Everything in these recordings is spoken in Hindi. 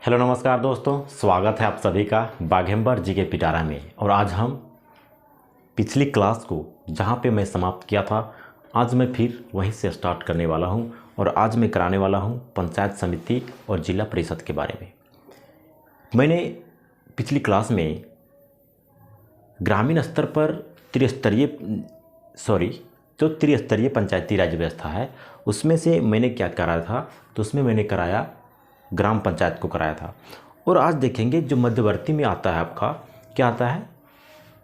हेलो नमस्कार दोस्तों, स्वागत है आप सभी का बाघेम्बर जी के पिटारा में। और आज हम पिछली क्लास को जहां पे मैं समाप्त किया था, आज मैं फिर वहीं से स्टार्ट करने वाला हूं। और आज मैं कराने वाला हूं पंचायत समिति और जिला परिषद के बारे में। मैंने पिछली क्लास में ग्रामीण स्तर पर त्रिस्तरीय पंचायती राज व्यवस्था है, उसमें से मैंने क्या कराया था, तो उसमें मैंने कराया ग्राम पंचायत को कराया था। और आज देखेंगे जो मध्यवर्ती में आता है आपका क्या आता है,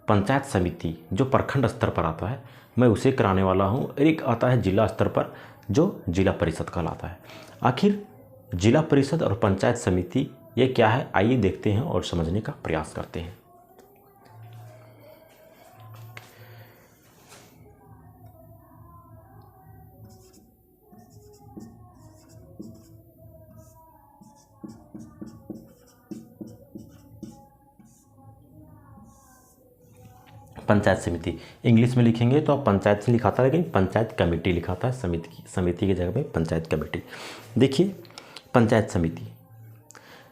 पंचायत समिति, जो प्रखंड स्तर पर आता है, मैं उसे कराने वाला हूँ। एक आता है जिला स्तर पर, जो जिला परिषद कहलाता है। आखिर जिला परिषद और पंचायत समिति ये क्या है, आइए देखते हैं और समझने का प्रयास करते हैं। पंचायत समिति इंग्लिश में लिखेंगे तो आप पंचायत से लिखाता है, लेकिन पंचायत कमेटी लिखाता है, समिति की जगह में पंचायत कमेटी। देखिए पंचायत समिति,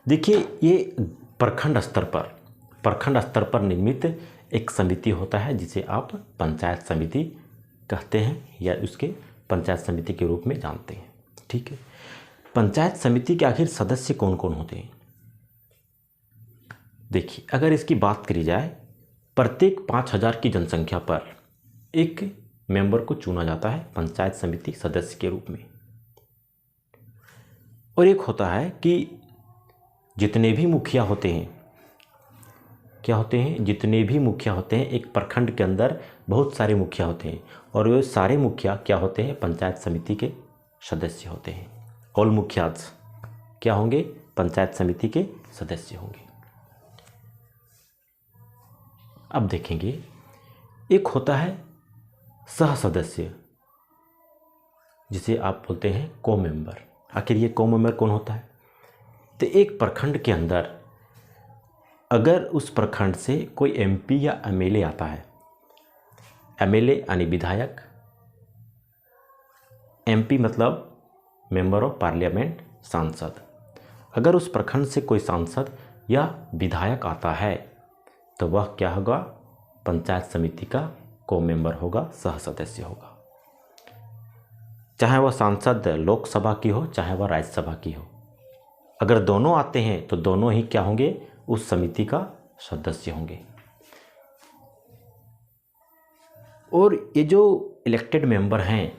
देखिए ये प्रखंड स्तर पर निर्मित एक समिति होता है जिसे आप पंचायत समिति कहते हैं या उसके पंचायत समिति के रूप में जानते हैं। ठीक है, पंचायत समिति के आखिर सदस्य कौन कौन होते हैं। देखिए अगर इसकी बात करी जाए, प्रत्येक 5000 की जनसंख्या पर एक मेंबर को चुना जाता है पंचायत समिति सदस्य के रूप में। और एक होता है कि जितने भी मुखिया होते हैं, क्या होते हैं, जितने भी मुखिया होते हैं, एक प्रखंड के अंदर बहुत सारे मुखिया होते हैं और वे सारे मुखिया क्या होते हैं, पंचायत समिति के सदस्य होते हैं। ऑल मुखियाज क्या होंगे, पंचायत समिति के सदस्य होंगे। अब देखेंगे एक होता है सह सदस्य, जिसे आप बोलते हैं को मेंबर। आखिर ये को मेंबर कौन होता है, तो एक प्रखंड के अंदर अगर उस प्रखंड से कोई एमपी या एमएलए आता है, एमएलए यानी विधायक, एमपी मतलब मेंबर ऑफ पार्लियामेंट, सांसद। अगर उस प्रखंड से कोई सांसद या विधायक आता है तो वह क्या होगा, पंचायत समिति का को मेंबर होगा, सह सदस्य होगा। चाहे वह सांसद लोकसभा की हो, चाहे वह राज्यसभा की हो, अगर दोनों आते हैं तो दोनों ही क्या होंगे, उस समिति का सदस्य होंगे। और ये जो इलेक्टेड मेंबर हैं,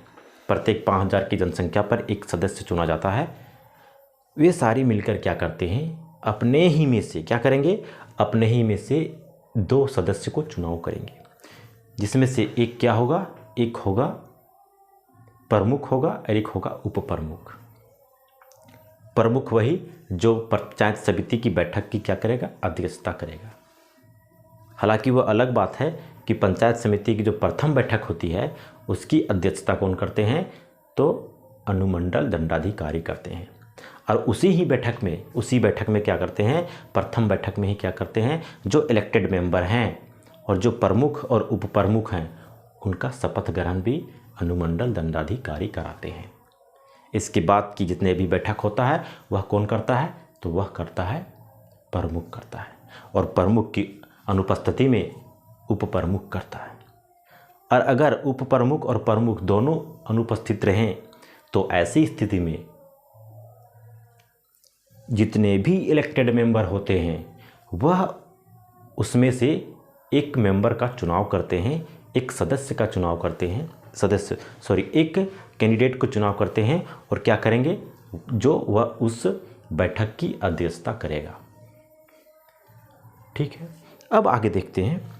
प्रत्येक 5000 की जनसंख्या पर एक सदस्य चुना जाता है, वे सारी मिलकर क्या करते हैं, अपने ही में से क्या करेंगे, अपने ही में से 2 सदस्य को चुनाव करेंगे, जिसमें से एक क्या होगा, एक होगा प्रमुख होगा और एक होगा उप प्रमुख। प्रमुख वही जो पंचायत समिति की बैठक की क्या करेगा, अध्यक्षता करेगा। हालांकि वह अलग बात है कि पंचायत समिति की जो प्रथम बैठक होती है उसकी अध्यक्षता कौन करते हैं, तो अनुमंडल दंडाधिकारी करते हैं। और उसी बैठक में क्या करते हैं, प्रथम बैठक में ही क्या करते हैं, जो इलेक्टेड मेंबर हैं और जो प्रमुख और उप प्रमुख हैं उनका शपथ ग्रहण भी अनुमंडल दंडाधिकारी कराते हैं। इसके बाद की जितने भी बैठक होता है वह कौन करता है, तो वह करता है प्रमुख करता है, और प्रमुख की अनुपस्थिति में उप प्रमुख करता है। और अगर उप प्रमुख और प्रमुख दोनों अनुपस्थित रहें तो ऐसी स्थिति में जितने भी इलेक्टेड मेंबर होते हैं वह उसमें से एक मेंबर का चुनाव करते हैं, एक सदस्य का चुनाव करते हैं, एक कैंडिडेट को चुनाव करते हैं और क्या करेंगे, जो वह उस बैठक की अध्यक्षता करेगा। ठीक है, अब आगे देखते हैं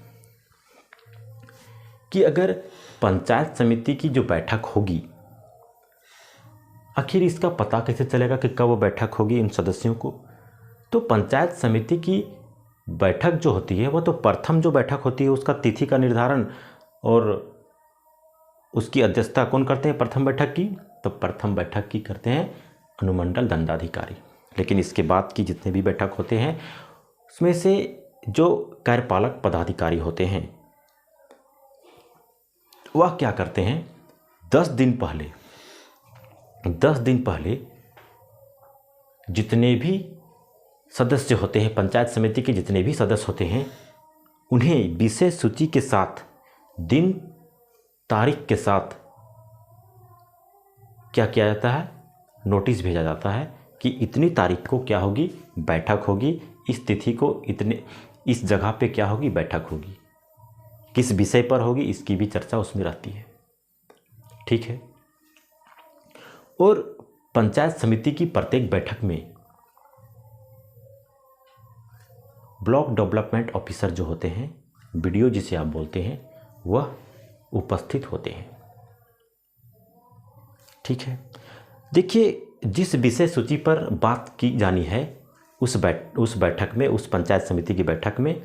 कि अगर पंचायत समिति की जो बैठक होगी, आखिर इसका पता कैसे चलेगा कि कब वो बैठक होगी इन सदस्यों को। तो पंचायत समिति की बैठक जो होती है वह तो प्रथम जो बैठक होती है उसका तिथि का निर्धारण और उसकी अध्यक्षता कौन करते हैं, प्रथम बैठक की, तो प्रथम बैठक की करते हैं अनुमंडल दंडाधिकारी। लेकिन इसके बाद की जितने भी बैठक होते हैं उसमें से जो कार्यपालक पदाधिकारी होते हैं वह क्या करते हैं, 10 दिन पहले जितने भी सदस्य होते हैं, पंचायत समिति के जितने भी सदस्य होते हैं, उन्हें विषय सूची के साथ दिन तारीख के साथ क्या किया जाता है, नोटिस भेजा जाता है कि इतनी तारीख को क्या होगी, बैठक होगी, इस तिथि को इतने इस जगह पे क्या होगी, बैठक होगी, किस विषय पर होगी, इसकी भी चर्चा उसमें रहती है। ठीक है। और पंचायत समिति की प्रत्येक बैठक में ब्लॉक डेवलपमेंट ऑफिसर जो होते हैं, बीडीओ जिसे आप बोलते हैं, वह उपस्थित होते हैं। ठीक है। देखिए, जिस विषय सूची पर बात की जानी है उस बैठक में, उस पंचायत समिति की बैठक में,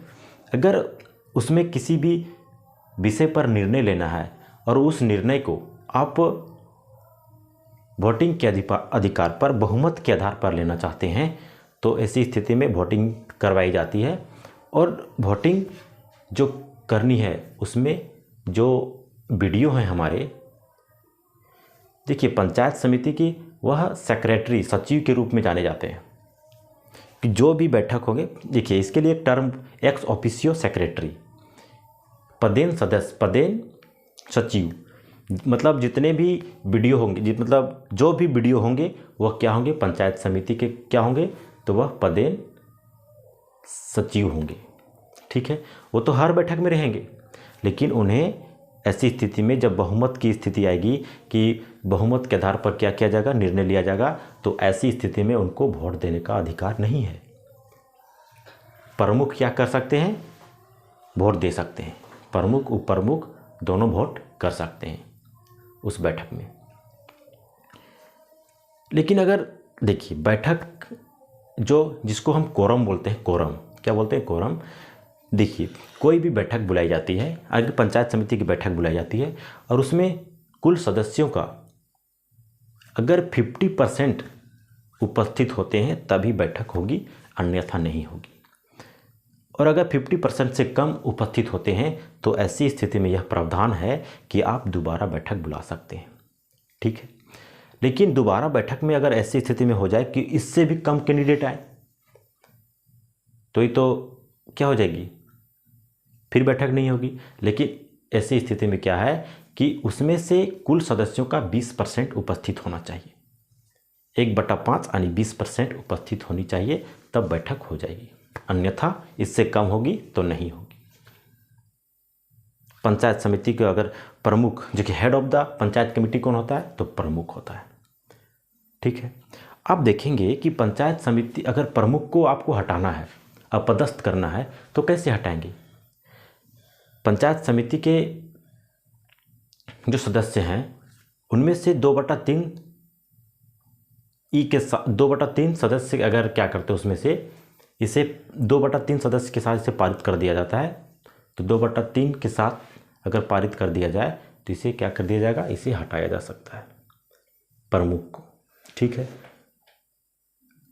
अगर उसमें किसी भी विषय पर निर्णय लेना है और उस निर्णय को आप वोटिंग के अधिकार पर बहुमत के आधार पर लेना चाहते हैं, तो ऐसी स्थिति में वोटिंग करवाई जाती है। और वोटिंग जो करनी है उसमें जो बीडीओ हैं हमारे, देखिए पंचायत समिति की वह सेक्रेटरी, सचिव के रूप में जाने जाते हैं कि जो भी बैठक होंगे, देखिए इसके लिए टर्म एक्स ऑफिसियो सेक्रेटरी, पदेन सदस्य, पदेन सचिव, मतलब जितने भी बीडीओ होंगे, मतलब जो भी बीडीओ होंगे वह क्या होंगे, पंचायत समिति के क्या होंगे, तो वह पदेन सचिव होंगे। ठीक है। वो तो हर बैठक में रहेंगे, लेकिन उन्हें ऐसी स्थिति में जब बहुमत की स्थिति आएगी कि बहुमत के आधार पर क्या किया जाएगा, निर्णय लिया जाएगा, तो ऐसी स्थिति में उनको वोट देने का अधिकार नहीं है। प्रमुख क्या कर सकते हैं, वोट दे सकते हैं, प्रमुख उप प्रमुख दोनों वोट कर सकते हैं उस बैठक में। लेकिन अगर देखिए बैठक जो जिसको हम कोरम बोलते हैं, कोरम क्या बोलते हैं, कोरम, देखिए कोई भी बैठक बुलाई जाती है, अगर पंचायत समिति की बैठक बुलाई जाती है और उसमें कुल सदस्यों का अगर 50% उपस्थित होते हैं तभी बैठक होगी, अन्यथा नहीं होगी। और अगर 50% से कम उपस्थित होते हैं तो ऐसी स्थिति में यह प्रावधान है कि आप दोबारा बैठक बुला सकते हैं। ठीक है। लेकिन दोबारा बैठक में अगर ऐसी स्थिति में हो जाए कि इससे भी कम कैंडिडेट आए तो ये तो क्या हो जाएगी, फिर बैठक नहीं होगी। लेकिन ऐसी स्थिति में क्या है कि उसमें से कुल सदस्यों का 20% उपस्थित होना चाहिए, 1/5 यानी 20% उपस्थित होनी चाहिए, तब बैठक हो जाएगी, अन्यथा इससे कम होगी तो नहीं होगी। पंचायत समिति के अगर प्रमुख, जो कि head of the panchayat committee कौन होता है, तो प्रमुख होता है। ठीक है। अब देखेंगे कि पंचायत समिति अगर प्रमुख को आपको हटाना है, अपदस्थ करना है, तो कैसे हटाएंगे। पंचायत समिति के जो सदस्य हैं उनमें से 2/3 के साथ 2/3 सदस्य अगर क्या करते हैं, उसमें से इसे 2/3 सदस्य के साथ इसे पारित कर दिया जाता है। तो 2/3 के साथ अगर पारित कर दिया जाए तो इसे क्या कर दिया जाएगा, इसे हटाया जा सकता है, प्रमुख को। ठीक है।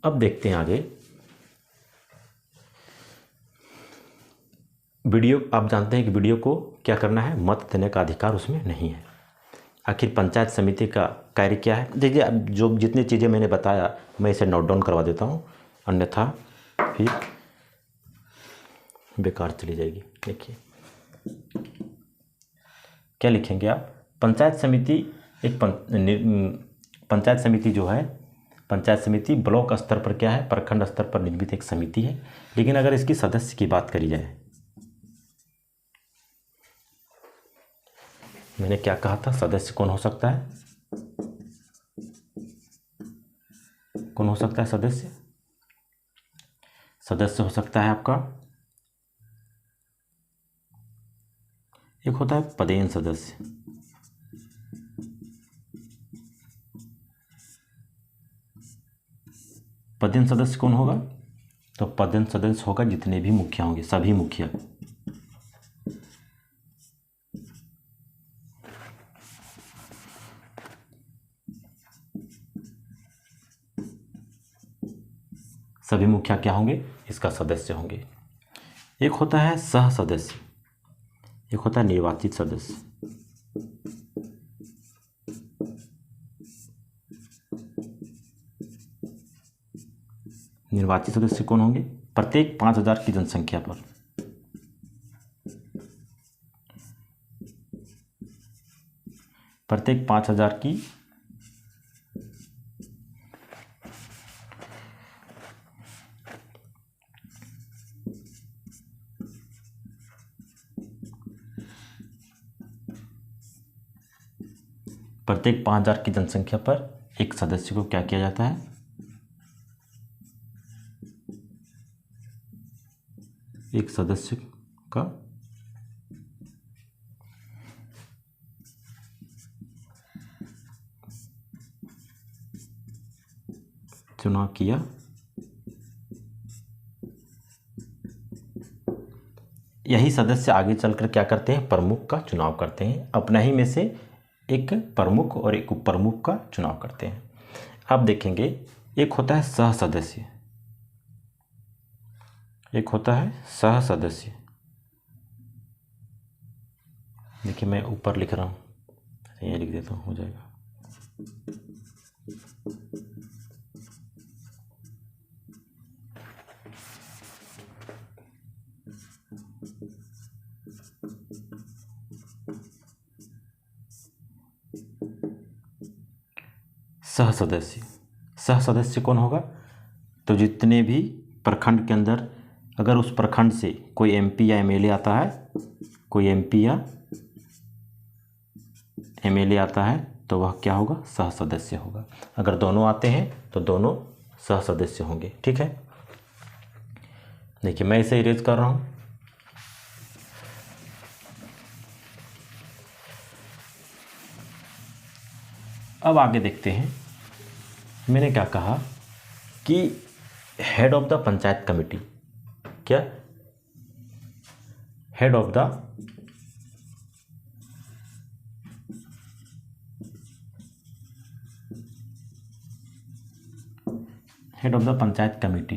अब देखते हैं आगे। वीडियो, आप जानते हैं कि वीडियो को क्या करना है, मत देने का अधिकार उसमें नहीं है। आखिर पंचायत समिति का कार्य क्या है, देखिए अब जो जितनी चीज़ें मैंने बताया मैं इसे नोट डाउन करवा देता हूँ, अन्यथा फिर बेकार चली जाएगी। देखिए क्या लिखेंगे आप, पंचायत समिति एक पंचायत समिति जो है, पंचायत समिति ब्लॉक स्तर पर क्या है, प्रखंड स्तर पर निर्मित एक समिति है। लेकिन अगर इसकी सदस्य की बात करी जाए, मैंने क्या कहा था, सदस्य कौन हो सकता है, कौन हो सकता है सदस्य, सदस्य हो सकता है आपका, एक होता है पदेन सदस्य, पदेन सदस्य कौन होगा, तो पदेन सदस्य होगा जितने भी मुखिया होंगे, सभी मुखिया। सभी मुखिया क्या होंगे, इसका सदस्य होंगे। एक होता है सह सदस्य, एक होता है निर्वाचित सदस्य। निर्वाचित सदस्य कौन होंगे? प्रत्येक 5,000 की जनसंख्या पर। प्रत्येक 5,000 की प्रत्येक 5,000 की जनसंख्या पर एक सदस्य को क्या किया जाता है? एक सदस्य का चुनाव किया यही सदस्य आगे चलकर क्या करते हैं? प्रमुख का चुनाव करते हैं। अपना ही में से एक प्रमुख और एक उप प्रमुख का चुनाव करते हैं। अब देखेंगे, एक होता है सह सदस्य, एक होता है सह सदस्य। देखिए मैं ऊपर लिख रहा हूँ, ये लिख देता हूँ, हो जाएगा। सह सदस्य, सह सदस्य कौन होगा? तो जितने भी प्रखंड के अंदर अगर उस प्रखंड से कोई एमपी या एमएलए आता है, कोई एमपी या एमएलए आता है तो वह क्या होगा? सह सदस्य होगा। अगर दोनों आते हैं तो दोनों सह सदस्य होंगे। ठीक है, देखिए मैं इसे इरेज कर रहा हूँ। अब आगे देखते हैं, मैंने क्या कहा कि head of the panchayat committee, क्या head of the panchayat committee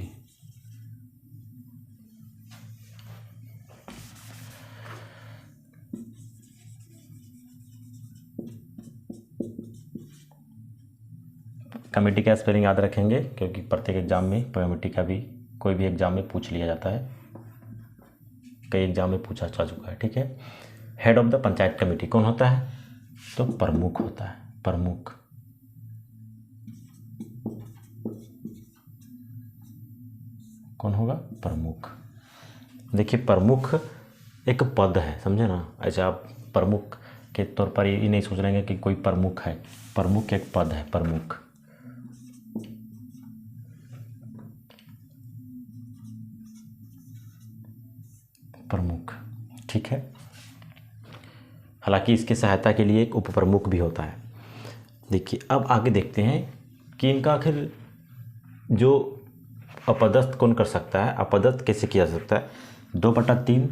committee का स्पेलिंग याद रखेंगे क्योंकि प्रत्येक एग्जाम में कमेटी का भी कोई भी एग्जाम में पूछ लिया जाता है, कई एग्जाम में पूछा जा चुका है। ठीक है, head of the panchayat committee कौन होता है? तो प्रमुख होता है, प्रमुख। कौन होगा? प्रमुख। देखिए प्रमुख एक पद है, समझे ना? ऐसे आप प्रमुख के तौर पर ये नहीं सोच लेंगे कि कोई प्रमुख है, प्रमुख एक पद है, प्रमुख। प्रमुख, ठीक है। हालांकि इसकी सहायता के लिए एक उप प्रमुख भी होता है। देखिए अब आगे देखते हैं कि इनका आखिर जो अपदस्थ कौन कर सकता है, अपदस्थ कैसे किया जा सकता है? 2/3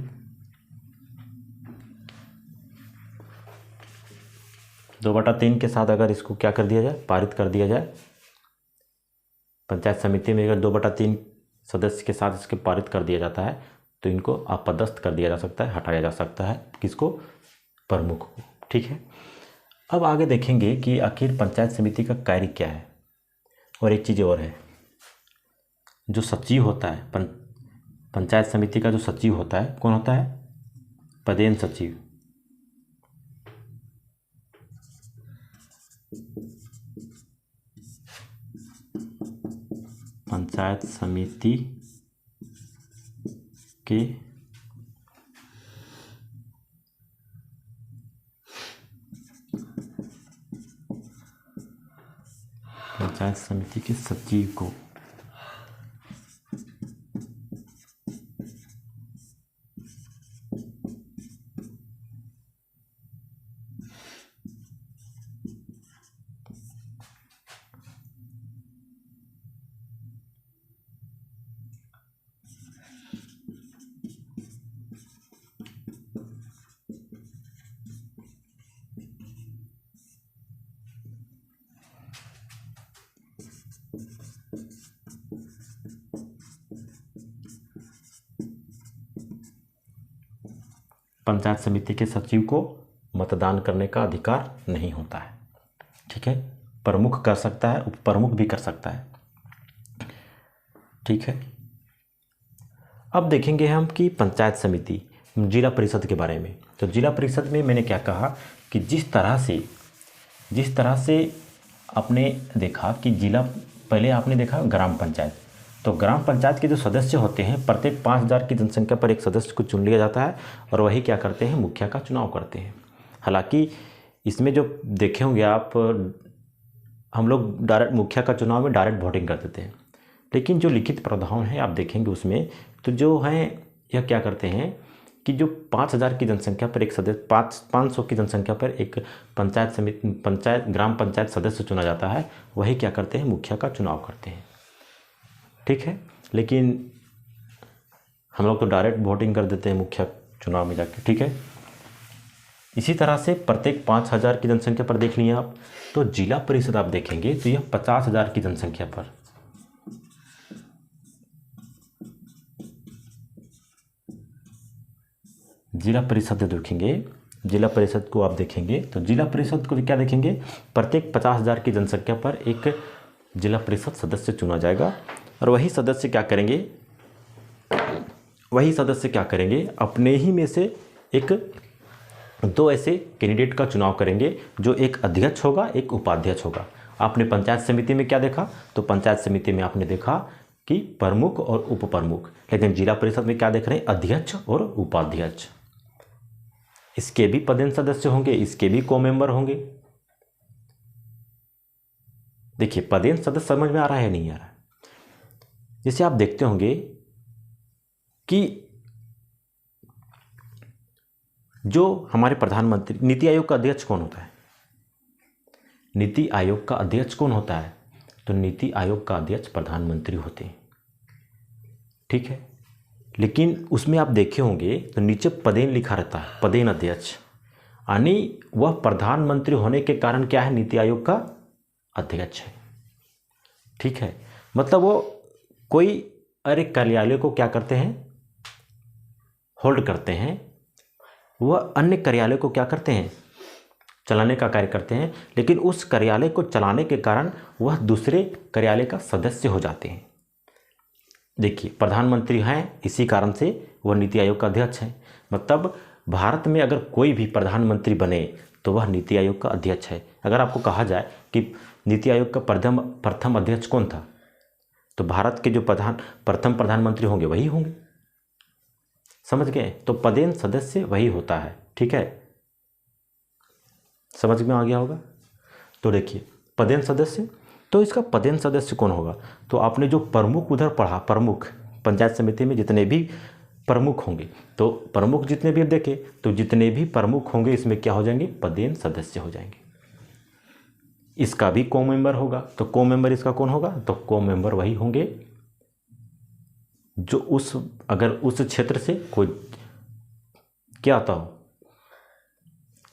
2/3 के साथ अगर इसको क्या कर दिया जाए? पारित कर दिया जाए। पंचायत समिति में अगर 2/3 सदस्य के साथ इसके पारित कर दिया जाता है तो इनको अपदस्थ कर दिया जा सकता है, हटाया जा सकता है। किसको? प्रमुख को। ठीक है, अब आगे देखेंगे कि आखिर पंचायत समिति का कार्य क्या है। और एक चीज़ और है, जो सचिव होता है पंचायत समिति का, जो सचिव होता है कौन होता है? पदेन सचिव। पंचायत समिति के सचिव को पंचायत समिति के सचिव को मतदान करने का अधिकार नहीं होता है। ठीक है, प्रमुख कर सकता है, उप प्रमुख भी कर सकता है। ठीक है। अब देखेंगे हम कि पंचायत समिति, जिला परिषद के बारे में। तो जिला परिषद में मैंने क्या कहा कि जिस तरह से आपने देखा कि जिला, पहले आपने देखा ग्राम पंचायत, तो ग्राम पंचायत के जो सदस्य होते हैं प्रत्येक 5000 की जनसंख्या पर एक सदस्य को चुन लिया जाता है और वही क्या करते हैं, मुखिया का चुनाव करते हैं। हालांकि इसमें जो देखे होंगे आप, हम लोग डायरेक्ट मुखिया का चुनाव में डायरेक्ट वोटिंग कर देते हैं, लेकिन जो लिखित प्रावधान है आप देखेंगे उसमें, तो जो है यह क्या करते हैं कि जो 5000 की जनसंख्या पर एक सदस्य, 500 की जनसंख्या पर एक ग्राम पंचायत सदस्य चुना जाता है, वही क्या करते हैं, मुखिया का चुनाव करते हैं। ठीक है, लेकिन हम लोग तो डायरेक्ट वोटिंग कर देते हैं मुखिया चुनाव में जाके। ठीक है, इसी तरह से प्रत्येक 5000 की जनसंख्या पर देख लिए आप, तो जिला परिषद आप देखेंगे तो यह 50000 की जनसंख्या पर, जिला परिषद देखेंगे, जिला परिषद को आप देखेंगे तो जिला परिषद को क्या देखेंगे, प्रत्येक 50000 की जनसंख्या पर एक जिला परिषद सदस्य चुना जाएगा और वही सदस्य क्या करेंगे, अपने ही में से एक 2 ऐसे कैंडिडेट का चुनाव करेंगे, जो एक अध्यक्ष होगा, एक उपाध्यक्ष होगा। आपने पंचायत समिति में क्या देखा, तो पंचायत समिति में आपने देखा कि प्रमुख और उप प्रमुख, लेकिन जिला परिषद में क्या देख रहे हैं, अध्यक्ष और उपाध्यक्ष। इसके भी पदेन सदस्य होंगे, इसके भी को मेंबर होंगे। देखिए पदेन सदस्य समझ में आ रहा है नहीं आ रहा है। जैसे आप देखते होंगे कि जो हमारे प्रधानमंत्री, नीति आयोग का अध्यक्ष कौन होता है, नीति आयोग का अध्यक्ष कौन होता है, तो नीति आयोग का अध्यक्ष प्रधानमंत्री होते हैं। ठीक है, लेकिन उसमें आप देखे होंगे तो नीचे पदेन लिखा रहता है, पदेन अध्यक्ष, यानी वह प्रधानमंत्री होने के कारण क्या है, नीति आयोग का अध्यक्ष है। ठीक है, मतलब वो कोई अरे कार्यालय को क्या करते हैं, होल्ड करते हैं, वह अन्य कार्यालय को क्या करते हैं, चलाने का कार्य करते हैं, लेकिन उस कार्यालय को चलाने के कारण वह दूसरे कार्यालय का सदस्य हो जाते हैं। देखिए प्रधानमंत्री हैं, इसी कारण से वह नीति आयोग का अध्यक्ष है। मतलब भारत में अगर कोई भी प्रधानमंत्री बने तो वह नीति आयोग का अध्यक्ष है। अगर आपको कहा जाए कि नीति आयोग का प्रथम अध्यक्ष कौन था, तो भारत के जो प्रथम प्रधानमंत्री होंगे वही होंगे। समझ गए, तो पदेन सदस्य वही होता है। ठीक है, समझ में आ गया होगा। तो देखिए पदेन सदस्य, तो इसका पदेन सदस्य कौन होगा, तो आपने जो प्रमुख उधर पढ़ा, प्रमुख पंचायत समिति में जितने भी प्रमुख होंगे, तो प्रमुख जितने भी देखे, तो जितने भी प्रमुख होंगे इसमें क्या हो जाएंगे, पदेन सदस्य हो जाएंगे। इसका भी को मेंबर होगा, तो को मेंबर इसका कौन होगा, तो को मेंबर वही होंगे जो अगर उस क्षेत्र से कोई क्या आता हो,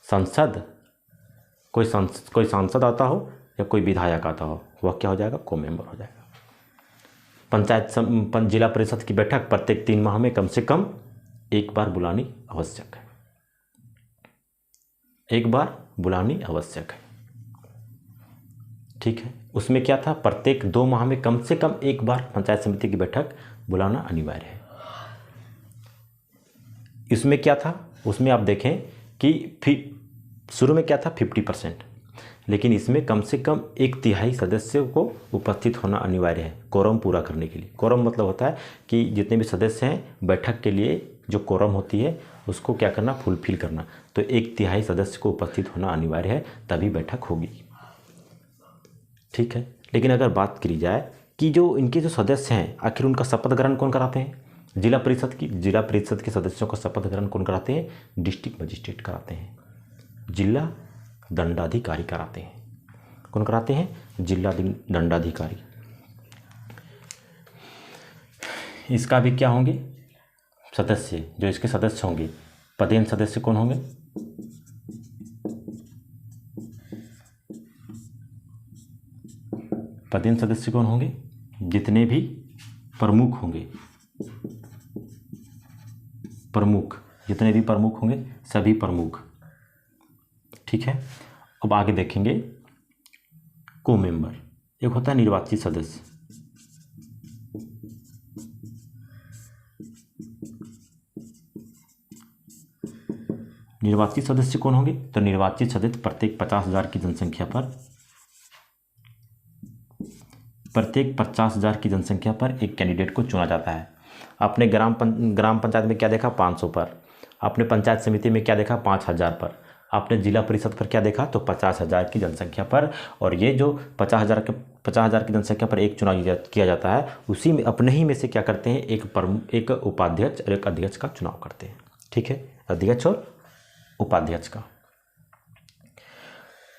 सांसद, कोई सांसद आता हो या कोई विधायक आता हो, वह क्या हो जाएगा, को मेंबर हो जाएगा। जिला परिषद की बैठक प्रत्येक 3 माह में कम से कम एक बार बुलानी आवश्यक है, एक बार बुलानी आवश्यक है। ठीक है, उसमें क्या था, प्रत्येक 2 माह में कम से कम एक बार पंचायत समिति की बैठक बुलाना अनिवार्य है। इसमें क्या था, उसमें आप देखें कि शुरू में क्या था 50%, लेकिन इसमें कम से कम 1/3 सदस्यों को उपस्थित होना अनिवार्य है कोरम पूरा करने के लिए। कोरम मतलब होता है कि जितने भी सदस्य हैं बैठक के लिए जो कोरम होती है उसको क्या करना, फुलफिल करना। तो 1/3 सदस्य को उपस्थित होना अनिवार्य है, तभी बैठक होगी। ठीक है, लेकिन अगर बात करी जाए कि जो इनके जो सदस्य हैं, आखिर उनका शपथ ग्रहण कौन कराते हैं, जिला परिषद के सदस्यों का शपथ ग्रहण कौन कराते हैं, डिस्ट्रिक्ट मजिस्ट्रेट कराते हैं, जिला दंडाधिकारी कराते हैं। कौन कराते हैं, जिला दंडाधिकारी। इसका भी क्या होंगे, सदस्य, जो इसके सदस्य होंगे, पदेन सदस्य कौन होंगे, पदेन सदस्य कौन होंगे, जितने भी प्रमुख होंगे, प्रमुख जितने भी प्रमुख होंगे सभी प्रमुख। ठीक है, अब आगे देखेंगे को मेंबर। एक होता है निर्वाचित सदस्य, निर्वाचित सदस्य कौन होंगे? तो निर्वाचित सदस्य प्रत्येक 50,000 की जनसंख्या पर एक कैंडिडेट को चुना जाता है। आपने ग्राम पंचायत में क्या देखा? 500 पर। आपने पंचायत समिति में क्या देखा? 5,000 पर। आपने जिला परिषद पर क्या देखा? तो 50,000 की जनसंख्या पर। और ये जो 50,000 की जनसंख्या पर एक चुनाव किया जाता है, उसी में अपने ही में से क्या करते हैं? एक उपाध्यक्ष और एक अध्यक्ष का चुनाव करते हैं। ठीक है, अध्यक्ष और उपाध्यक्ष का।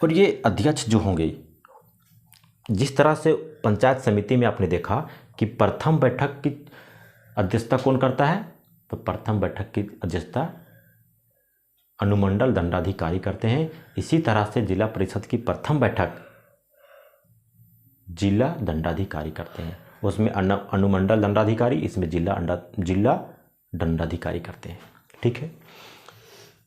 और ये अध्यक्ष जो होंगे, जिस तरह से पंचायत समिति में आपने देखा कि प्रथम बैठक की अध्यक्षता कौन करता है? तो प्रथम बैठक की अध्यक्षता अनुमंडल दंडाधिकारी करते हैं। इसी तरह से जिला परिषद की प्रथम बैठक जिला दंडाधिकारी करते हैं। उसमें अनुमंडल दंडाधिकारी, इसमें जिला दंडाधिकारी करते हैं। ठीक है,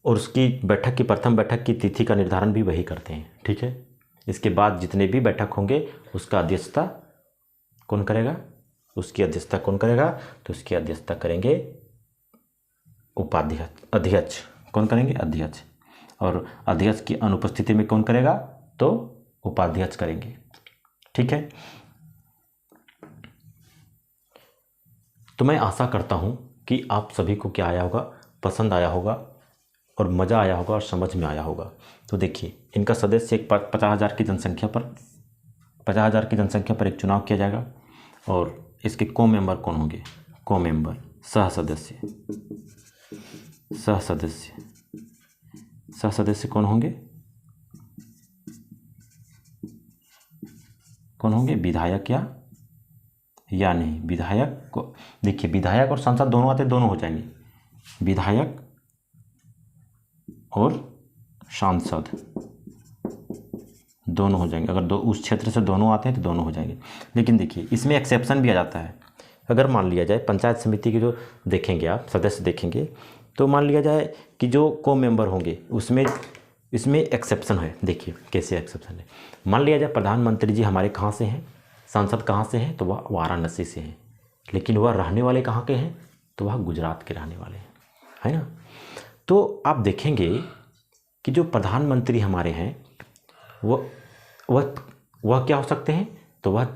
और उसकी बैठक की प्रथम बैठक की तिथि का निर्धारण भी वही करते हैं। ठीक है, इसके बाद जितने भी बैठक होंगे उसका अध्यक्षता कौन करेगा? उसकी अध्यक्षता कौन करेगा? तो उसकी अध्यक्षता करेंगे अध्यक्ष। कौन करेंगे? अध्यक्ष। और अध्यक्ष की अनुपस्थिति में कौन करेगा? तो उपाध्यक्ष करेंगे। ठीक है, तो मैं आशा करता हूं कि आप सभी को क्या आया होगा? पसंद आया होगा और मज़ा आया होगा और समझ में आया होगा। तो देखिए, इनका सदस्य एक 50,000 की जनसंख्या पर एक चुनाव किया जाएगा। और इसके को मेंबर कौन होंगे? को मेंबर, सह सदस्य कौन होंगे? विधायक या नहीं? विधायक को देखिए, विधायक और सांसद दोनों आते, दोनों हो जाएंगे। विधायक और सांसद दोनों हो जाएंगे। अगर उस क्षेत्र से दोनों आते हैं तो दोनों हो जाएंगे। लेकिन देखिए, इसमें एक्सेप्शन भी आ जाता है। अगर मान लिया जाए पंचायत समिति के जो देखेंगे आप सदस्य देखेंगे, तो मान लिया जाए कि जो को मेंबर होंगे इसमें एक्सेप्शन है। देखिए कैसे एक्सेप्शन है। मान लिया जाए प्रधानमंत्री जी हमारे कहाँ से हैं, सांसद कहाँ से हैं? तो वह वाराणसी से हैं। लेकिन वह रहने वाले कहाँ के हैं? तो वह गुजरात के रहने वाले हैं, है ना। तो आप देखेंगे कि जो प्रधानमंत्री हमारे हैं वह क्या हो सकते हैं? तो वह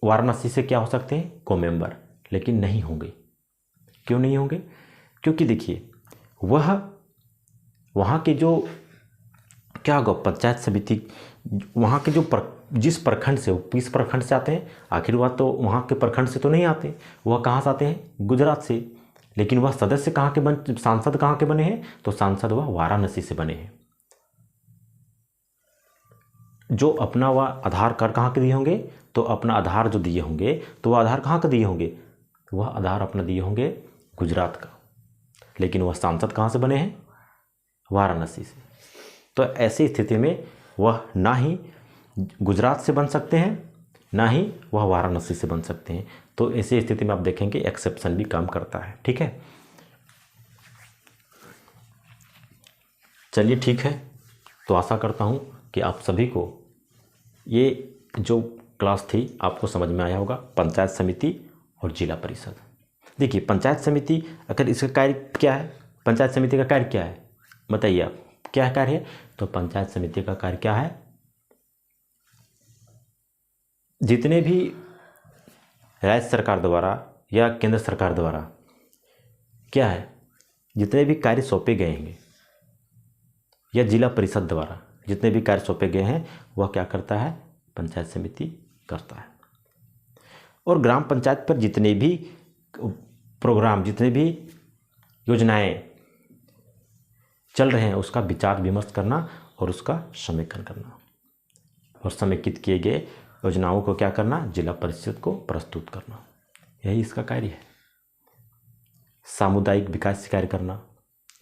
वाराणसी से क्या हो सकते हैं? को मेंबर। लेकिन नहीं होंगे। क्यों नहीं होंगे? क्योंकि देखिए, वह वहाँ के जो क्या होगा, पंचायत समिति वहाँ के जो जिस प्रखंड से, किस प्रखंड से आते हैं? आखिर वह तो वहाँ के प्रखंड से तो नहीं आते, वह कहाँ से आते हैं? गुजरात से। लेकिन वह सदस्य कहाँ के सांसद कहाँ के बने हैं? तो सांसद वह वाराणसी से बने हैं। जो अपना वह आधार कार्ड कहाँ के दिए होंगे? तो अपना आधार जो दिए होंगे, तो वह आधार कहाँ का दिए होंगे? वह आधार अपना दिए होंगे गुजरात का। लेकिन वह सांसद कहाँ से बने हैं? वाराणसी से। तो ऐसी स्थिति में वह ना ही गुजरात से बन सकते हैं, ना ही वह वाराणसी से बन सकते हैं। तो ऐसी स्थिति में आप देखेंगे एक्सेप्शन भी काम करता है। ठीक है, चलिए ठीक है। तो आशा करता हूँ कि आप सभी को ये जो क्लास थी आपको समझ में आया होगा, पंचायत समिति और जिला परिषद। देखिए, पंचायत समिति अगर इसका कार्य क्या है? पंचायत समिति का कार्य क्या है बताइए आप, क्या कार्य है? तो पंचायत समिति का कार्य क्या है? जितने भी राज्य सरकार द्वारा या केंद्र सरकार द्वारा क्या है, जितने भी कार्य सौंपे गए हैं या जिला परिषद द्वारा जितने भी कार्य सौंपे गए हैं, वह क्या करता है? पंचायत समिति करता है। और ग्राम पंचायत पर जितने भी प्रोग्राम, जितने भी योजनाएं चल रहे हैं, उसका विचार विमर्श करना और उसका समेकन करना, और समेकित किए गए योजनाओं को क्या करना? जिला परिषद को प्रस्तुत करना। यही इसका कार्य है। सामुदायिक विकास कार्य करना,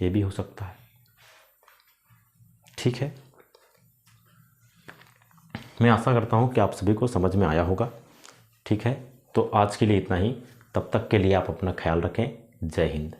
ये भी हो सकता है। ठीक है, मैं आशा करता हूँ कि आप सभी को समझ में आया होगा। ठीक है, तो आज के लिए इतना ही। तब तक के लिए आप अपना ख्याल रखें। जय हिंद।